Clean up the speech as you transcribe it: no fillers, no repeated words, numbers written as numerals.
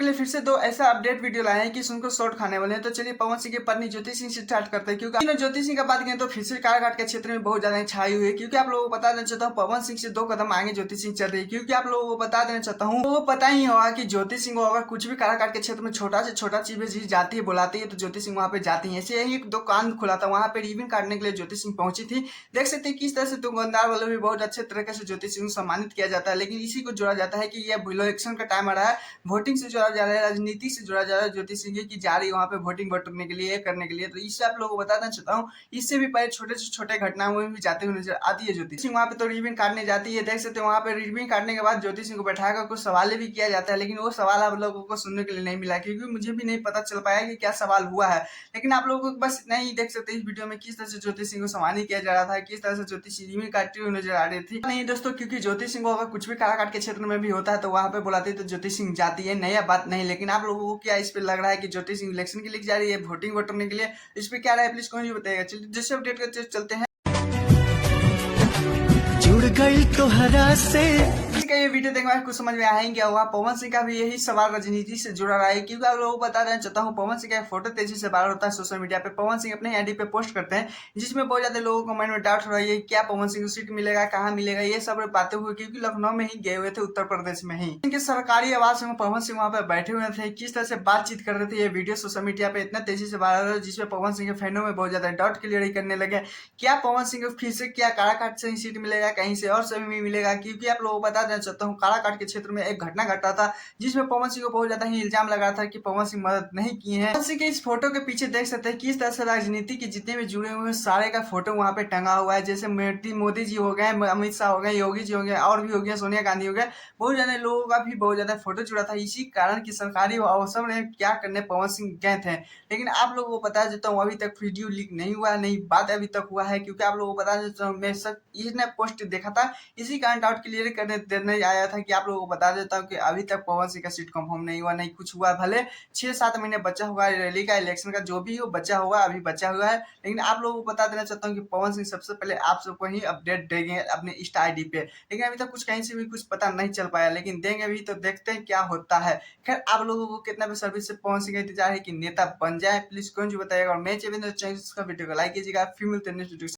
लिए फिर से दो ऐसा अपडेट वीडियो लाए हैं कि सुनकर शॉर्ट खाने वाले हैं। तो चलिए पवन सिंह की पत्नी ज्योति सिंह से स्टार्ट करते हैं, क्योंकि ज्योति सिंह का बात करें तो फिर से काराकाट के क्षेत्र में बहुत ज्यादा छाई हुई है। क्योंकि आप लोगों को बता देना चाहता हूँ पवन सिंह से 2 कदम आगे ज्योति सिंह चल रही है। क्योंकि आप लोगों को बता देना चाहता हूँ वो पता ही होगा कि ज्योति सिंह को अगर कुछ भी काराकाट के क्षेत्र में छोटा से छोटा चीज जाती है बुलाती है तो ज्योति सिंह वहां पे जाती है। ऐसे ही एक दुकान खुला था, वहां पे रिबन काटने के लिए ज्योति सिंह पहुंची थी। देख सकते हैं किस तरह से दुकानदार वालों भी बहुत अच्छे तरीके से ज्योति सिंह को सम्मानित किया जाता है। लेकिन इसी को जोड़ा जाता है कि यह इलेक्शन का टाइम आ रहा है, वोटिंग से जोड़ा जा रहा है, राजनीति से जोड़ा जा रहा है। ज्योति सिंह की जा रही है वहां पे वोटिंग बटोरने के लिए, करने के लिए। तो इससे आप लोगों को बताना चाहता हूँ, इससे भी पहले छोटे से छोटे घटनाओं में भी जाते हुए नजर आती है ज्योति सिंह। वहां पे तो रिबन काटने जाती है, देख सकते हैं वहां पे रिबन काटने के बाद ज्योति सिंह को बैठाकर कुछ सवाल भी किया जाता है। लेकिन वो सवाल आप लोगों को सुनने के लिए नहीं मिला, क्योंकि मुझे भी नहीं पता चल पाया कि क्या सवाल हुआ है। लेकिन आप लोगों को बस इतना ही देख सकते हैं इस वीडियो में किस तरह से ज्योति सिंह को सम्मानित किया जा रहा था, किस तरह से ज्योति सिंह रिबन काटती हुई नजर आ रही थी। नहीं दोस्तों, क्योंकि ज्योति सिंह को अगर कुछ भी काराकाट के क्षेत्र में भी होता है तो वहां पे बुलाती है तो ज्योति सिंह जाती है, नया बात नहीं। लेकिन आप लोगों को क्या इस पे लग रहा है कि ज्योति सिंह इलेक्शन के लिए जा रही है, वोटिंग बटोरने के लिए? इस पे क्या रहा है प्लीज कौन बताएगा। चलिए जैसे अपडेट करते चलते हैं। जुड़ गई तोहरा से का ये वीडियो देखने में कुछ समझ में आया क्या हुआ। पवन सिंह का भी यही सवाल राजनीति से जुड़ा रहा है। क्योंकि आप लोगों को बता देना चाहता हूँ पवन सिंह का फोटो तेजी से वायरल होता है सोशल मीडिया पे। पवन सिंह अपने आईडी पे पोस्ट करते हैं, जिसमें बहुत ज्यादा लोगों को मन में डाउट हो रहा है क्या पवन सिंह को सीट मिलेगा, कहाँ मिलेगा, ये सब बातें हुई। क्योंकि लखनऊ में ही गए हुए थे, उत्तर प्रदेश में ही इनके सरकारी आवास में पवन सिंह वहां पे बैठे हुए थे, किस तरह से बातचीत कर रहे थे। ये वीडियो सोशल मीडिया पे इतना तेजी से वायरल है, जिसमें पवन सिंह के फैनों में बहुत ज्यादा डाउट क्लियर करने लगे क्या पवन सिंह को फिर से क्या काराकाट से ही सीट मिलेगा, कहीं से और से भी मिलेगा। क्योंकि आप लोगों को बता देना चाहता हूँ काराकाट के क्षेत्र में एक घटना घटा था, जिसमें पवन सिंह को बहुत ज्यादा ही इल्जाम लगा था कि पवन सिंह मदद नहीं किए हैं। पवन सिंह के इस फोटो के पीछे देख सकते हैं किस तरह से राजनीति के जितने भी जुड़े हुए सारे का फोटो वहां पे टंगा हुआ है। जैसे मोदी जी हो गए, अमित शाह हो गए, योगी जी हो गए, और भी हो गया, सोनिया गांधी हो गए, बहुत ज्यादा लोगों का भी बहुत ज्यादा फोटो जुड़ा था। इसी कारण की सरकारी अवसर में क्या करने पवन सिंह गए थे। लेकिन आप लोगों को बता देता हूँ अभी तक वीडियो लीक नहीं हुआ, नहीं बात अभी तक हुआ है। क्योंकि आप लोगों को बता देता हूँ मैं सब इसने पोस्ट देखा था, इसी कारण डाउट क्लियर करने देने आया था कि आप लोगों को बता देता हूँ कि अभी तक पवन सिंह का सीट कंफर्म नहीं हुआ, नहीं कुछ हुआ। भले 6-7 महीने बचा हुआ है रैली का, इलेक्शन का, जो भी हो बचा हुआ अभी बचा हुआ है। लेकिन आप लोगों को बता देना चाहता हूँ कि पवन सिंह सबसे पहले आप सबको ही अपडेट देंगे अपने इंस्टा आईडी पे। लेकिन अभी तक कुछ कहीं से भी कुछ पता नहीं चल पाया, लेकिन देंगे अभी, तो देखते हैं क्या होता है। खैर आप लोगों को कितना भी सर्विस से पवन सिंह का इंतजार है कि नेता बन जाए, प्लीज कौन जी बताइएगा। और मैं चैनल का वीडियो को लाइक कीजिएगा। फिर मिलते हैं नेक्स्ट वीडियो।